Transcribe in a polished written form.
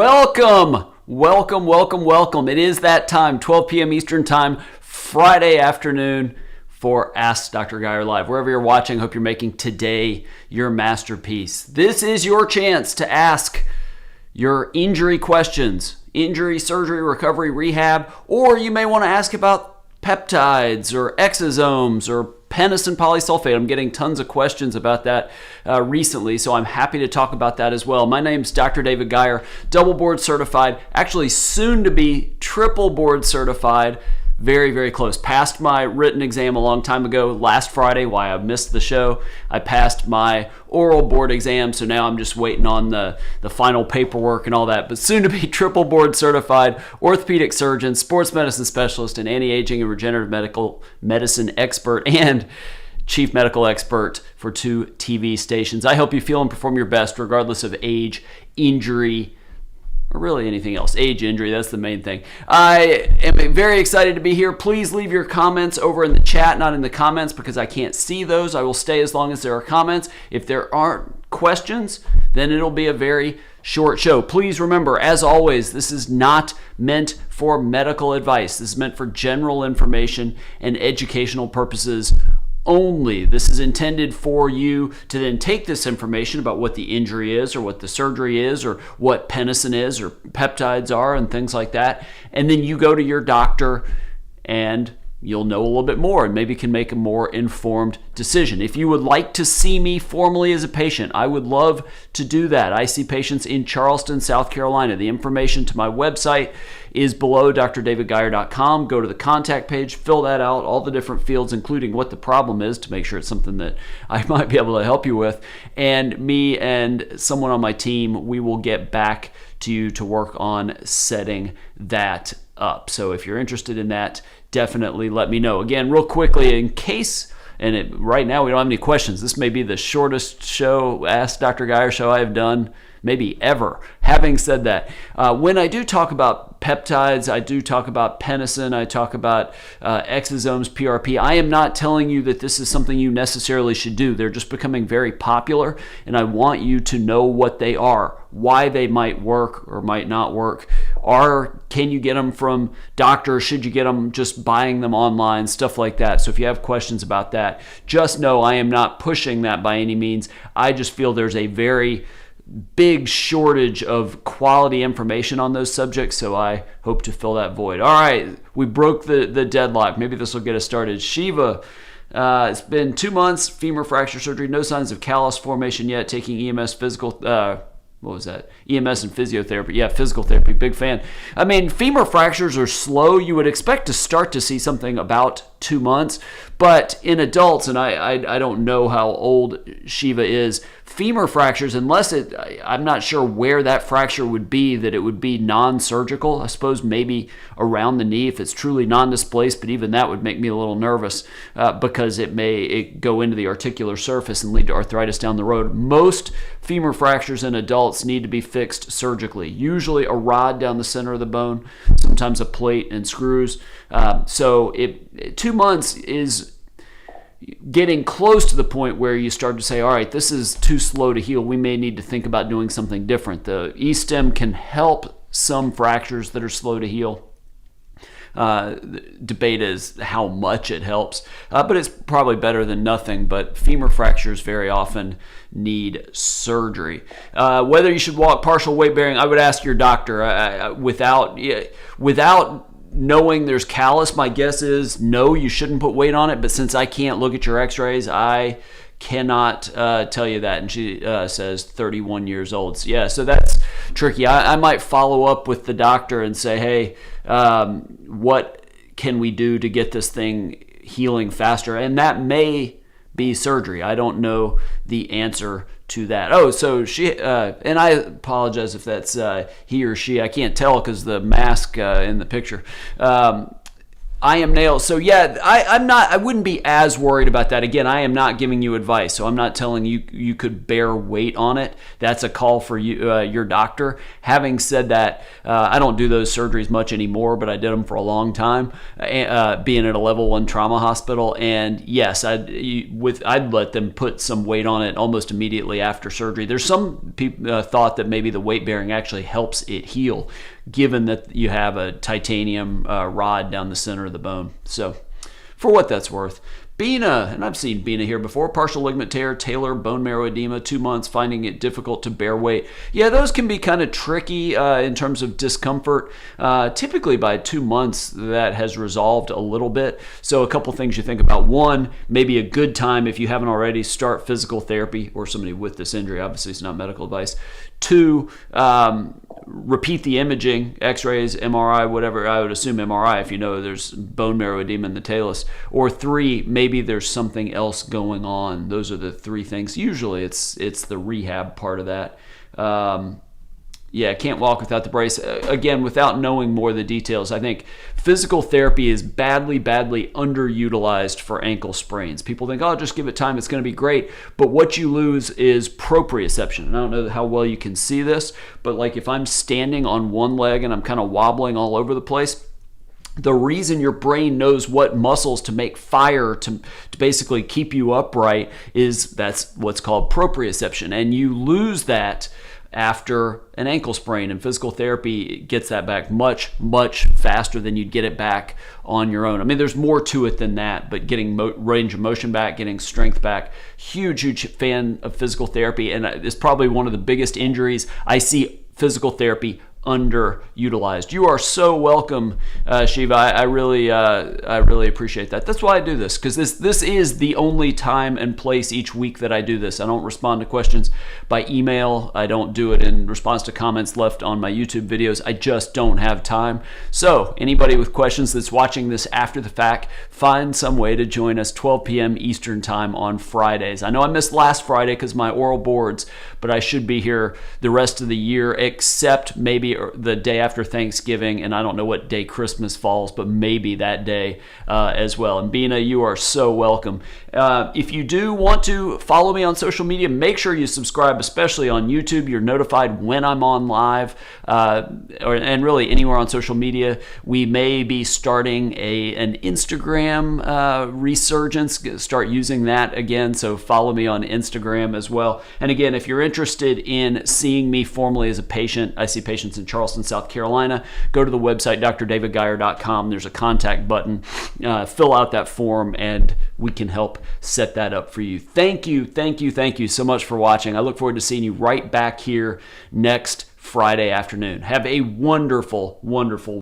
Welcome. It is that time, 12 p.m. Eastern Time, Friday afternoon for Ask Dr. Geier Live. Wherever you're watching, hope you're making today your masterpiece. This is your chance to ask your injury questions, injury, surgery, recovery, rehab, or you may want to ask about peptides or exosomes or penicillin polysulfate. I'm getting tons of questions about that recently, so I'm happy to talk about that as well. My name's Dr. David Geier, double board certified, actually soon to be triple board certified. Very, very close. Passed my written exam a long time ago, last Friday, why I missed the show. I passed my oral board exam, so now I'm just waiting on the final paperwork and all that. But soon to be triple board certified orthopedic surgeon, sports medicine specialist, and anti-aging and regenerative medical medicine expert, and chief medical expert for 2 TV stations. I hope you feel and perform your best regardless of age, injury, or really anything else. Age, injury, that's the main thing. I am very excited to be here. Please leave your comments over in the chat, not in the comments, because I can't see those. I will stay as long as there are comments. If there aren't questions, then it'll be a very short show. Please remember, as always, this is not meant for medical advice. This is meant for general information and educational purposes only. This is intended for you to then take this information about what the injury is or what the surgery is or what penicillin is or peptides are and things like that, and then you go to your doctor and you'll know a little bit more and maybe can make a more informed decision. If you would like to see me formally as a patient, I would love to do that. I see patients in Charleston, South Carolina. The information to my website is below drdavidgeier.com. Go to the contact page, fill that out, all the different fields, including what the problem is to make sure it's something that I might be able to help you with. And me and someone on my team, we will get back to you to work on setting that up. So if you're interested in that, definitely let me know. Again, real quickly, in case, right now we don't have any questions, this may be the shortest show, Ask Dr. Geier show I have done maybe ever. Having said that, when I do talk about peptides, I do talk about penicillin, I talk about exosomes, PRP, I am not telling you that this is something you necessarily should do. They're just becoming very popular, and I want you to know what they are, why they might work or might not work. Can you get them from doctors? Should you get them just buying them online? Stuff like that. So if you have questions about that, just know I am not pushing that by any means. I just feel there's a very big shortage of quality information on those subjects, so I hope to fill that void. All right, we broke the deadlock. Maybe this will get us started. Shiva, it's been 2 months, femur fracture surgery, no signs of callus formation yet, taking EMS physical, EMS and physiotherapy. Yeah, physical therapy, big fan. I mean, femur fractures are slow. You would expect to start to see something about 2 months, but in adults, and I don't know how old Shiva is, femur fractures, I'm not sure where that fracture would be, that it would be non-surgical. I suppose maybe around the knee if it's truly non-displaced, but even that would make me a little nervous because it may go into the articular surface and lead to arthritis down the road. Most femur fractures in adults need to be fixed surgically, usually a rod down the center of the bone, sometimes a plate and screws. So 2 months is getting close to the point where you start to say, all right, this is too slow to heal. We may need to think about doing something different. The E-stem can help some fractures that are slow to heal. The debate is how much it helps, but it's probably better than nothing. But femur fractures very often need surgery. Whether you should walk partial weight bearing, I would ask your doctor. Without knowing there's callus, my guess is no, you shouldn't put weight on it. But since I can't look at your x-rays, I cannot tell you that. And she says 31 years old. So, yeah, so that's tricky. I might follow up with the doctor and say, hey, what can we do to get this thing healing faster? And that may be surgery. I don't know the answer to that. Oh, so she, and I apologize if that's he or she. I can't tell because the mask in the picture. I am nailed. So yeah, I'm not. I wouldn't be as worried about that. Again, I am not giving you advice, so I'm not telling you you could bear weight on it. That's a call for you, your doctor. Having said that, I don't do those surgeries much anymore, but I did them for a long time, being at a level 1 trauma hospital. And yes, I'd let them put some weight on it almost immediately after surgery. There's some people thought that maybe the weight bearing actually helps it heal, given that you have a titanium rod down the center of the bone. So for what that's worth, Bina, and I've seen Bina here before, partial ligament tear, talar bone marrow edema, 2 months, finding it difficult to bear weight. Yeah, those can be kind of tricky in terms of discomfort. Typically by 2 months, that has resolved a little bit. So a couple things you think about. One, maybe a good time, if you haven't already, start physical therapy, or somebody with this injury. Obviously, it's not medical advice. Two, repeat the imaging, x-rays, MRI, whatever. I would assume MRI if you know there's bone marrow edema in the talus. Or three, maybe there's something else going on. Those are the three things. Usually it's the rehab part of that. Yeah, can't walk without the brace. Again, without knowing more of the details, I think physical therapy is badly underutilized for ankle sprains. People think, oh, just give it time, it's going to be great. But what you lose is proprioception. And I don't know how well you can see this, but like if I'm standing on one leg and I'm kind of wobbling all over the place, the reason your brain knows what muscles to make fire to basically keep you upright is that's what's called proprioception. And you lose that after an ankle sprain, and physical therapy gets that back much faster than you'd get it back on your own. I mean, there's more to it than that, but getting range of motion back, getting strength back, huge fan of physical therapy, and it's probably one of the biggest injuries I see physical therapy underutilized. You are so welcome, Shiva. I really appreciate that. That's why I do this, because this is the only time and place each week that I do this. I don't respond to questions by email. I don't do it in response to comments left on my YouTube videos. I just don't have time. So anybody with questions that's watching this after the fact, find some way to join us 12 p.m. Eastern time on Fridays. I know I missed last Friday because my oral boards, but I should be here the rest of the year, except maybe the day after Thanksgiving, and I don't know what day Christmas falls, but maybe that day as well. And Bina, you are so welcome. If you do want to follow me on social media, make sure you subscribe, especially on YouTube. You're notified when I'm on live, and really anywhere on social media. We may be starting an Instagram resurgence, start using that again, so follow me on Instagram as well. And again, if you're interested in seeing me formally as a patient, I see patients in Charleston, South Carolina, go to the website drdavidgeier.com. There's a contact button. Fill out that form and we can help set that up for you. Thank you so much for watching. I look forward to seeing you right back here next Friday afternoon. Have a wonderful